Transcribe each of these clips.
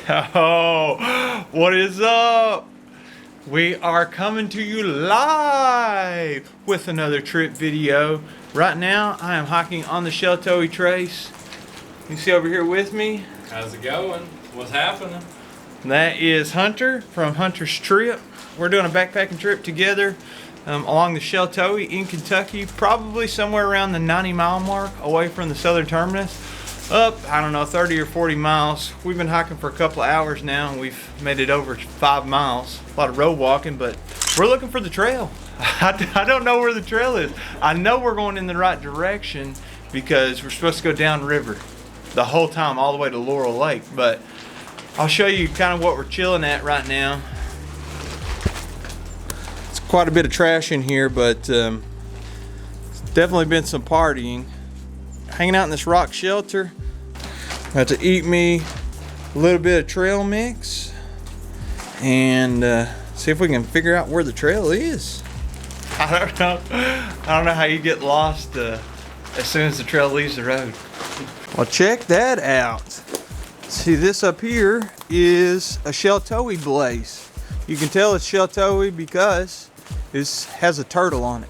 Oh, what is up? We are coming to you live with another trip video. Right now, I am hiking on the Sheltowee Trace. You see over here with me? How's it going? What's happening? That is Hunter from Hunter's Trip. We're doing a backpacking trip together along the Sheltowee in Kentucky, probably somewhere around the 90-mile mark away from the southern terminus. Up, I don't know, 30 or 40 miles. We've been hiking for a couple of hours now, and we've made it over 5 miles. A lot of road walking, but we're looking for the trail. I don't know where the trail is. I know we're going in the right direction because we're supposed to go downriver the whole time, all the way to Laurel Lake. But I'll show you kind of what we're chilling at right now. It's quite a bit of trash in here, but it's definitely been some partying. Hanging out in this rock shelter. About to eat me a little bit of trail mix and see if we can figure out where the trail is. I don't know how you get lost as soon as the trail leaves the road. Well, check that out. See, this up here is a Sheltowee blaze. You can tell it's Sheltowee because it has a turtle on it.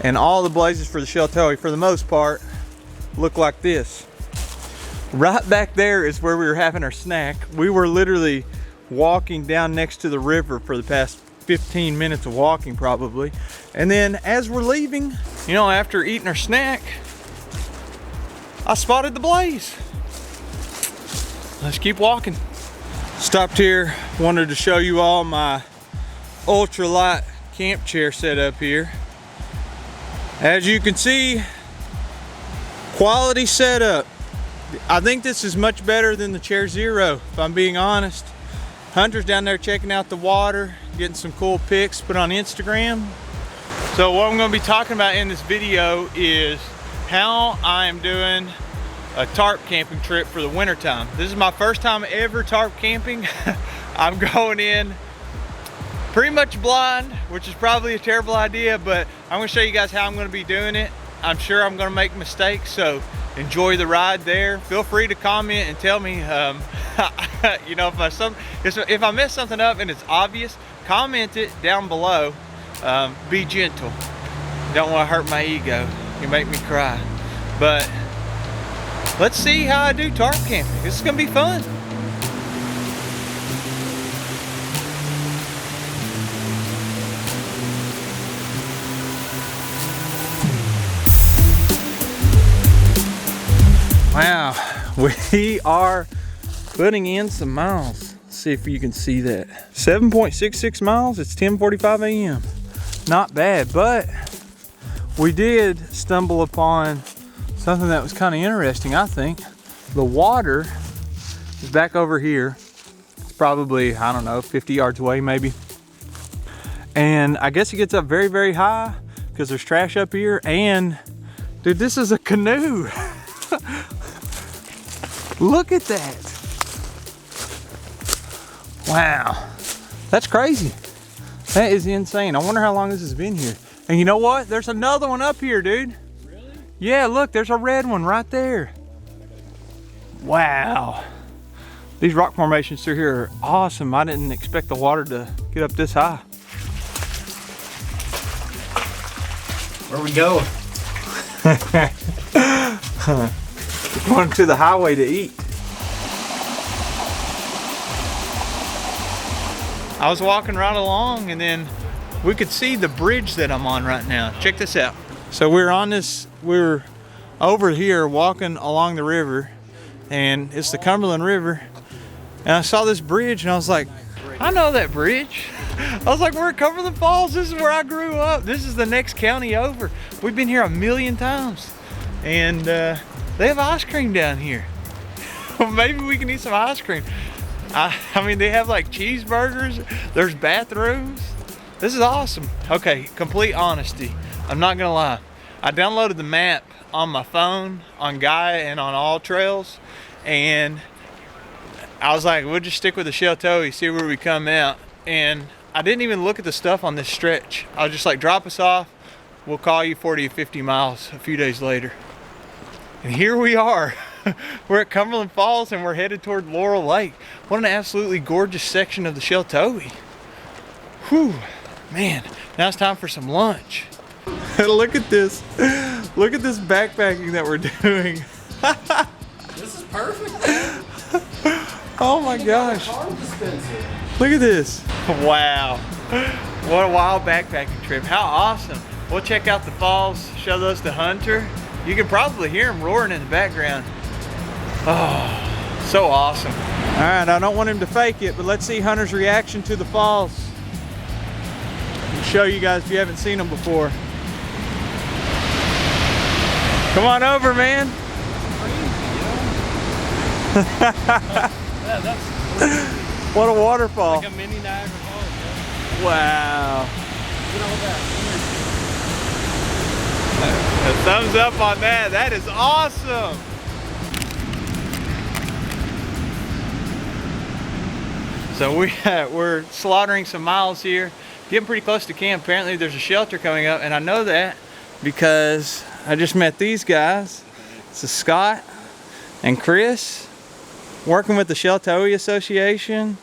And all the blazes for the Sheltowee, for the most part, look like this. Right back there is where we were having our snack. We were literally walking down next to the river for the past 15 minutes of walking probably. And then as we're leaving, you know, after eating our snack, I spotted the blaze. Let's keep walking. Stopped here, wanted to show you all my ultralight camp chair set up here. As you can see, quality setup. I think this is much better than the Chair Zero, if I'm being honest. Hunter's down there checking out the water, getting some cool pics put on Instagram. So what I'm going to be talking about in this video is how I am doing a tarp camping trip for the winter time. This is my first time ever tarp camping. I'm going in pretty much blind, which is probably a terrible idea, but I'm going to show you guys how I'm going to be doing it. I'm sure I'm going to make mistakes, so enjoy the ride there. Feel free to comment and tell me, you know, if I mess something up and it's obvious, comment it down below. Be gentle. Don't want to hurt my ego. You make me cry. But let's see how I do tarp camping. This is going to be fun. Wow, we are putting in some miles. Let's see if you can see that. 7.66 miles, it's 10:45 a.m. Not bad, but we did stumble upon something that was kind of interesting, I think. The water is back over here. It's probably, I don't know, 50 yards away maybe. And I guess it gets up very, very high because there's trash up here. And dude, this is a canoe. Look at that. Wow, that's crazy. That is insane. I wonder how long this has been here. And you know what? There's another one up here, dude. Really? Yeah, look, there's a red one right there. Wow. These rock formations through here are awesome. I didn't expect the water to get up this high. Where are we going? Going to the highway to eat. I was walking right along and then we could see the bridge that I'm on right now. Check this out. So we're over here walking along the river, and it's the Cumberland River. And I saw this bridge and I was like, I know that bridge. I was like, we're at Cumberland Falls. This is where I grew up. This is the next county over. We've been here a million times. And they have ice cream down here. Maybe we can eat some ice cream. I mean, they have like cheeseburgers. There's bathrooms. This is awesome. Okay, complete honesty. I'm not gonna lie. I downloaded the map on my phone, on Gaia and on All Trails. And I was like, we'll just stick with the Sheltowee, see where we come out. And I didn't even look at the stuff on this stretch. I was just like, drop us off. We'll call you 40 or 50 miles a few days later. And here we are. We're at Cumberland Falls and we're headed toward Laurel Lake. What an absolutely gorgeous section of the Sheltowee. Whew, man, now it's time for some lunch. Look at this. Look at this backpacking that we're doing. This is perfect, man. Oh my gosh. Look at this. Wow. What a wild backpacking trip. How awesome. We'll check out the falls, show those to Hunter. You can probably hear him roaring in the background. Oh, so awesome. All right, I don't want him to fake it, but let's see Hunter's reaction to the falls. I'll show you guys if you haven't seen them before. Come on over, man. Yeah, that's What a waterfall. like a mini Niagara Falls. Wow. Look at all that. A thumbs up on that. That is awesome. So we're slaughtering some miles here, getting pretty close to camp. Apparently there's a shelter coming up, and I know that because I just met these guys. This is Scott and Chris, working with the Sheltowee Association.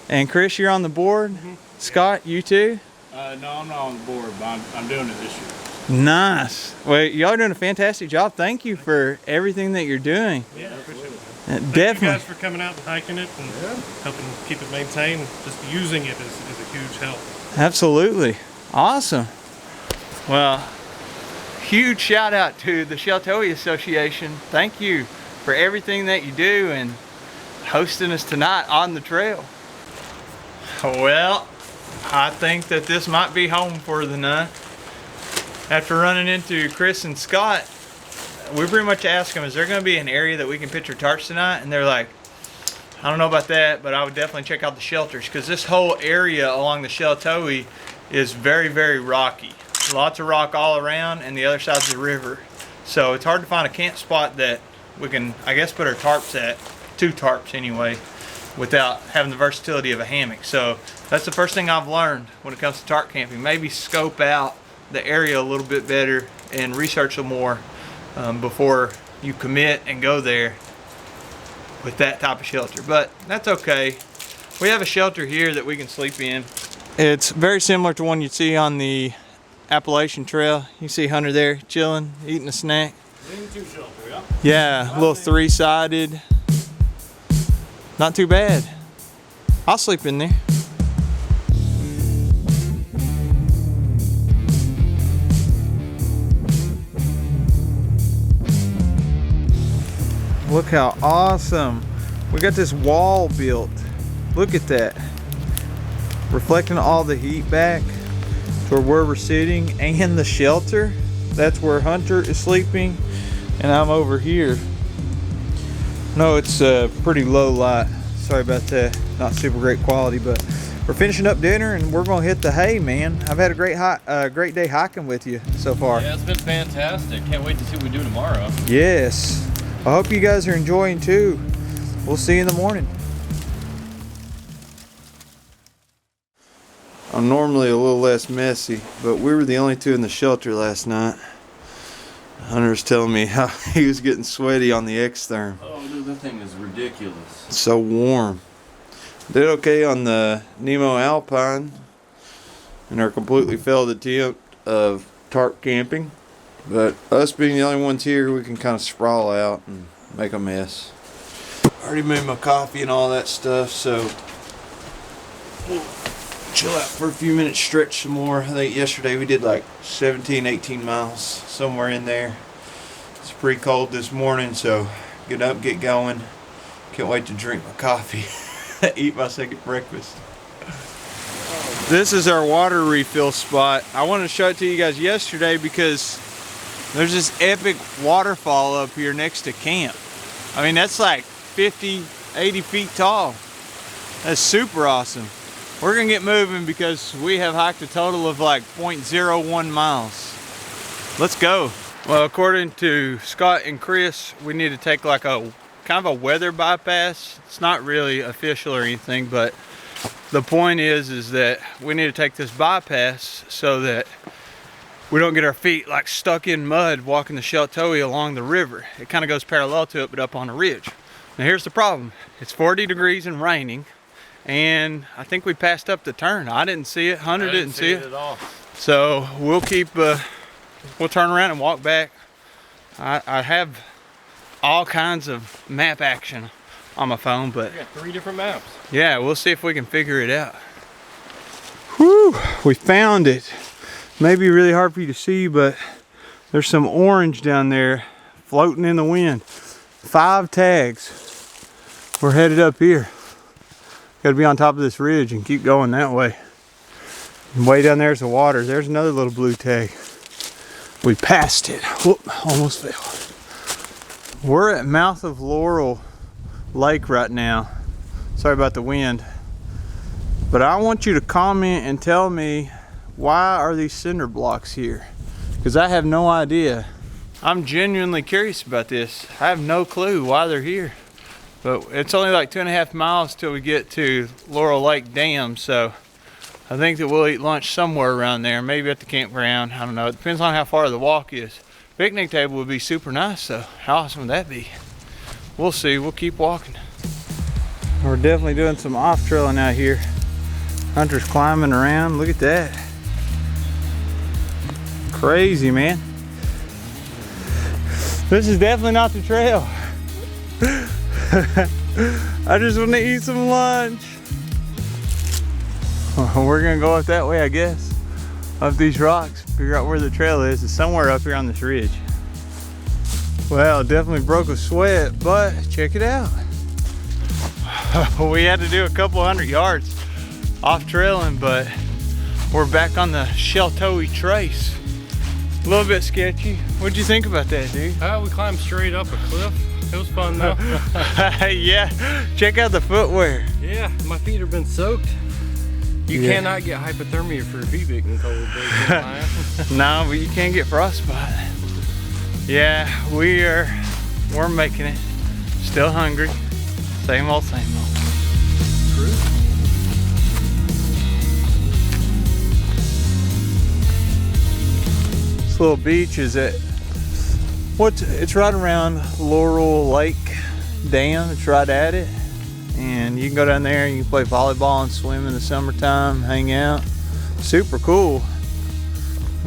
And Chris, you're on the board. Scott, you too? No, I'm not on the board, but I'm doing it this year. Nice. Well, y'all are doing a fantastic job. Thank you for everything that you're doing. Yeah, appreciate it. Definitely. Thank you guys for coming out and hiking it and helping keep it maintained. Just using it is a huge help. Absolutely. Awesome. Well, huge shout out to the Sheltowee Association. Thank you for everything that you do and hosting us tonight on the trail. Well, I think that this might be home for the night. After running into Chris and Scott, we pretty much asked them, is there going to be an area that we can pitch our tarps tonight? And they're like, I don't know about that, but I would definitely check out the shelters, because this whole area along the Sheltowee is very, very rocky. Lots of rock all around, and the other side's the river. So it's hard to find a camp spot that we can, I guess, put our tarps at, 2 tarps anyway, without having the versatility of a hammock. So that's the first thing I've learned when it comes to tarp camping. Maybe scope out the area a little bit better and research some more before you commit and go there with that type of shelter. But that's okay. We have a shelter here that we can sleep in. It's very similar to one you'd see on the Appalachian Trail. You see Hunter there chilling, eating a snack. Lean-to shelter, yeah. Yeah, a little 3-sided. Not too bad. I'll sleep in there. Look how awesome. We got this wall built. Look at that. Reflecting all the heat back to where we're sitting and the shelter. That's where Hunter is sleeping, and I'm over here. No, it's pretty low light. Sorry about that. Not super great quality, but we're finishing up dinner and we're gonna hit the hay, man. I've had a great day hiking with you so far. Yeah, it's been fantastic. Can't wait to see what we do tomorrow. Yes. I hope you guys are enjoying too. We'll see you in the morning. I'm normally a little less messy, but we were the only 2 in the shelter last night. Hunter's telling me how he was getting sweaty on the Xtherm. Oh, dude, that thing is ridiculous. It's so warm. Did okay on the Nemo Alpine and are completely failed attempt of tarp camping. But us being the only ones here, we can kind of sprawl out and make a mess. I already made my coffee and all that stuff, so we'll chill out for a few minutes, stretch some more. I think yesterday we did like 17, 18 miles, somewhere in there. It's pretty cold this morning, so get up, get going. Can't wait to drink my coffee, eat my second breakfast. This is our water refill spot. I wanted to show it to you guys yesterday because there's this epic waterfall up here next to camp. I mean, that's like 50, 80 feet tall. That's super awesome. We're gonna get moving because we have hiked a total of like 0.01 miles. Let's go. Well, according to Scott and Chris, we need to take like a kind of a weather bypass. It's not really official or anything, but the point is that we need to take this bypass so that we don't get our feet like stuck in mud walking the Sheltowee along the river. It kind of goes parallel to it, but up on a ridge. Now here's the problem. It's 40 degrees and raining, and I think we passed up the turn. I didn't see it, Hunter didn't see it at all. So we'll keep, we'll turn around and walk back. I have all kinds of map action on my phone, but We got 3 different maps. yeah, we'll see if we can figure it out. Whew, we found it. Maybe really hard for you to see, but there's some orange down there floating in the wind. 5 tags. We're headed up here. Gotta be on top of this ridge and keep going that way. And way down there's the water. There's another little blue tag. We passed it. Whoop, almost fell. We're at mouth of Laurel Lake right now. Sorry about the wind. But I want you to comment and tell me, why are these cinder blocks here? Because I have no idea. I'm genuinely curious about this. I have no clue why they're here. But it's only like 2.5 miles till we get to Laurel Lake Dam, so I think that we'll eat lunch somewhere around there, maybe at the campground. I don't know. It depends on how far the walk is. Picnic table would be super nice, so how awesome would that be? We'll see. We'll keep walking. We're definitely doing some off-trailing out here. Hunter's climbing around. Look at that. Crazy, man. This is definitely not the trail. I just want to eat some lunch. We're gonna go up that way, I guess. Up these rocks, figure out where the trail is. It's somewhere up here on this ridge. Well, definitely broke a sweat, but check it out. We had to do a couple 100 yards off trailing, but we're back on the Sheltowee trace. A little bit sketchy. What'd you think about that, dude? We climbed straight up a cliff. It was fun though. Yeah, check out the footwear. Yeah, my feet have been soaked. You cannot get hypothermia for your feet getting cold. No, but you can't get frostbite. Yeah, we're making it. Still hungry. Same old, same old. True. This little beach is at it's right around Laurel Lake Dam. It's right at it, and you can go down there and you can play volleyball and swim in the summertime, hang out. Super cool.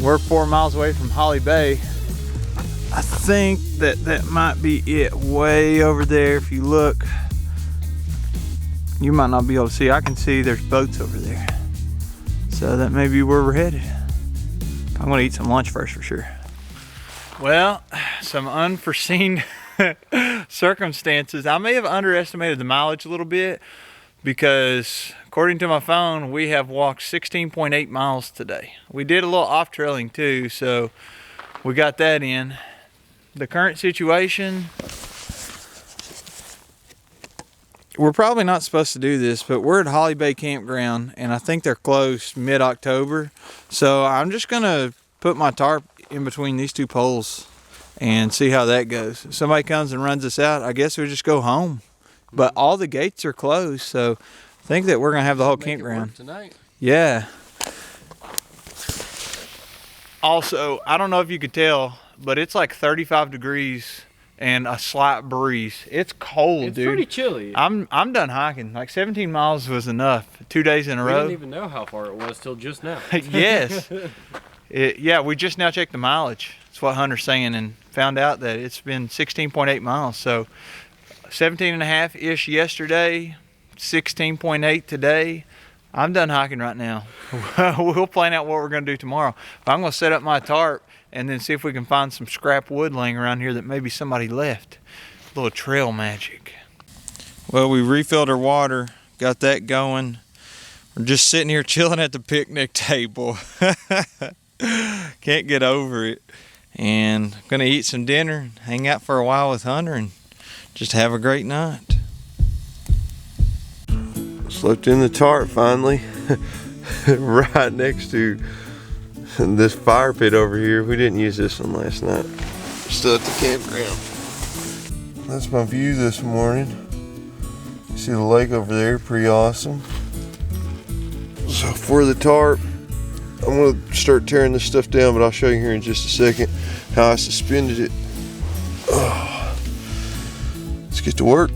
We're 4 miles away from Holly Bay. I think that might be it way over there. If you look, you might not be able to see. I can see there's boats over there, so that may be where we're headed. I'm gonna eat some lunch first for sure. Well, some unforeseen circumstances. I may have underestimated the mileage a little bit, because according to my phone, we have walked 16.8 miles today. We did a little off-trailing too, so we got that in. The current situation, we're probably not supposed to do this, but we're at Holly Bay Campground, and I think they're closed mid-October. So I'm just gonna put my tarp in between these 2 poles and see how that goes. If somebody comes and runs us out, I guess we'll just go home. But all the gates are closed, so I think that we're gonna have the whole campground tonight. Yeah. Also, I don't know if you could tell, but it's like 35 degrees and a slight breeze. It's cold, It's dude. pretty chilly. I'm done hiking. Like 17 miles was enough. 2 days in a We row. didn't even know how far it was till just now. Yes. Yeah, we just now checked the mileage. That's what Hunter's saying, and found out that it's been 16.8 miles. So 17.5-ish yesterday, 16.8 today. I'm done hiking right now. We'll plan out what we're gonna do tomorrow. But I'm gonna set up my tarp and then see if we can find some scrap wood laying around here that maybe somebody left. A little trail magic. Well, we refilled our water, got that going. We're just sitting here chilling at the picnic table. Can't get over it. And I'm gonna eat some dinner, hang out for a while with Hunter, and just have a great night. Slept in the tarp finally, right next to this fire pit over here. We didn't use this one last night. Still at the campground. That's my view this morning. You see the lake over there, pretty awesome. So for the tarp, I'm gonna start tearing this stuff down, but I'll show you here in just a second how I suspended it. Let's get to work.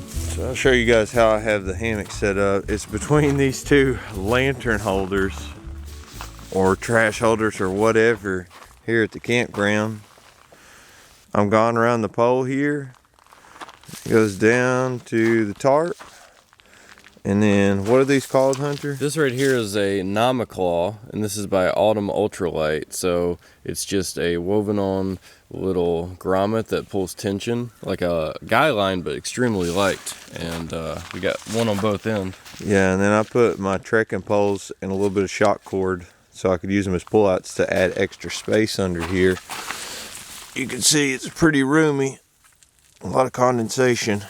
So I'll show you guys how I have the hammock set up. It's between these two lantern holders or trash holders or whatever here at the campground. I'm going around the pole here. It goes down to the tarp. And then, what are these called, Hunter? This right here is a Namaclaw, and this is by Autumn Ultralight. So it's just a woven on little grommet that pulls tension, like a guy line, but extremely light. And we got one on both ends. Yeah, and then I put my trekking poles and a little bit of shock cord so I could use them as pullouts to add extra space under here. You can see it's pretty roomy, a lot of condensation.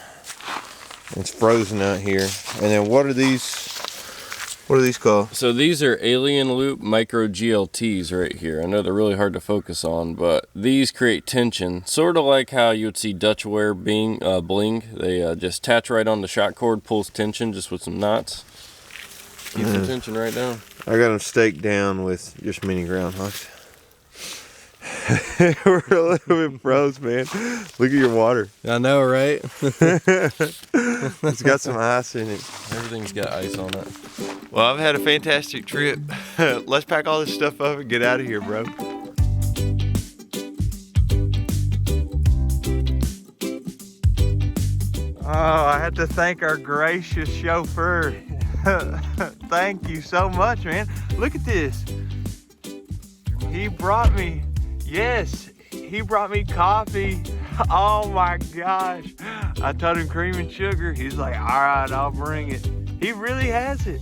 It's frozen out here. And then what are these called? So these are Alien Loop Micro GLTs right here. I know they're really hard to focus on, but these create tension, sort of like how you would see Dutch wear bling. They just attach right on the shock cord, pulls tension just with some knots. Keeps the tension right down. I got them staked down with just mini groundhogs. We're a little bit froze, man. Look at your water. I know, right? It's got some ice in it. Everything's got ice on it. Well, I've had a fantastic trip. Let's pack all this stuff up and get out of here, bro. Oh, I have to thank our gracious chauffeur. Thank you so much, man. Look at this. He brought me, yes, he brought me coffee. Oh my gosh. I told him cream and sugar. He's like, all right, I'll bring it. He really has it.